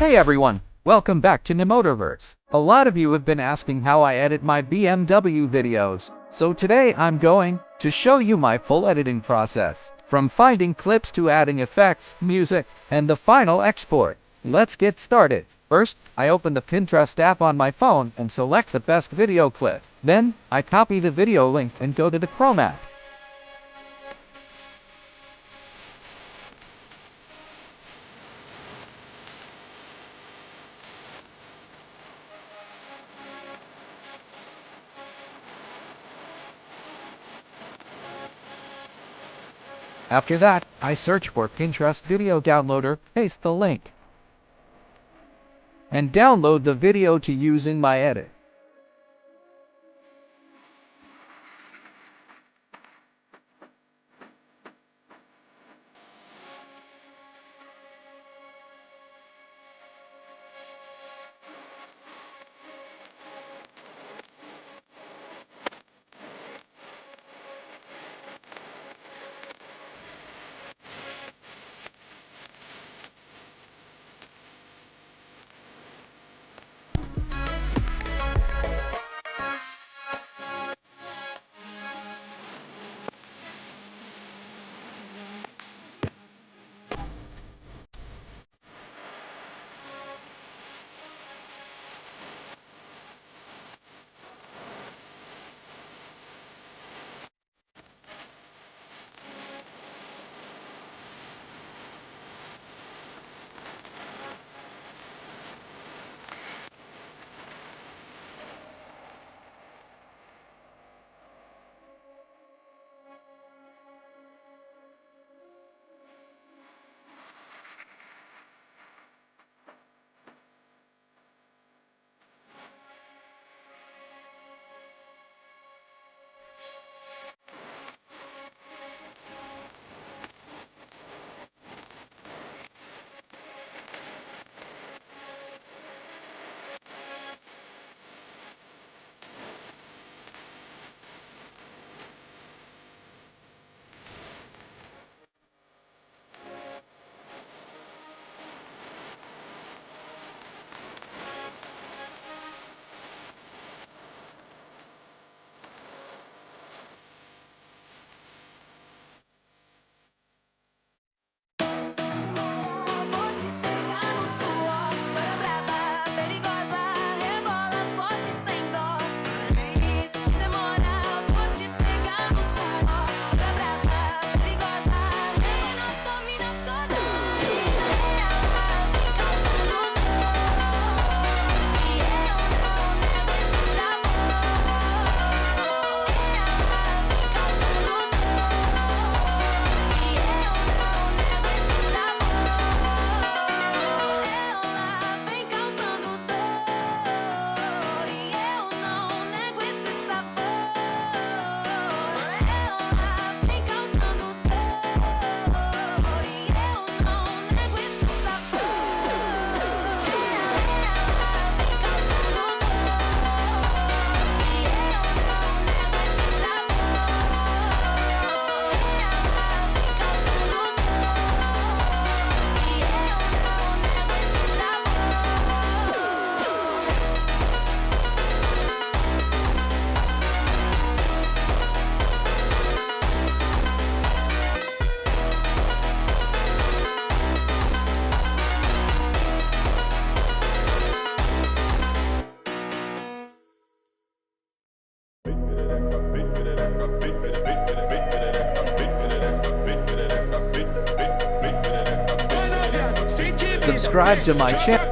Hey everyone, welcome back to NMMotorVerse. A lot of you have been asking how I edit my BMW videos, so today I'm going to show you my full editing process, from finding clips to adding effects, music, and the final export. Let's get started. First, I open the Pinterest app on my phone and select the best video clip. Then, I copy the video link and go to the Chrome app. After that, I search for Pinterest Video Downloader, paste the link, and download the video to use in my edit. Subscribe to my channel.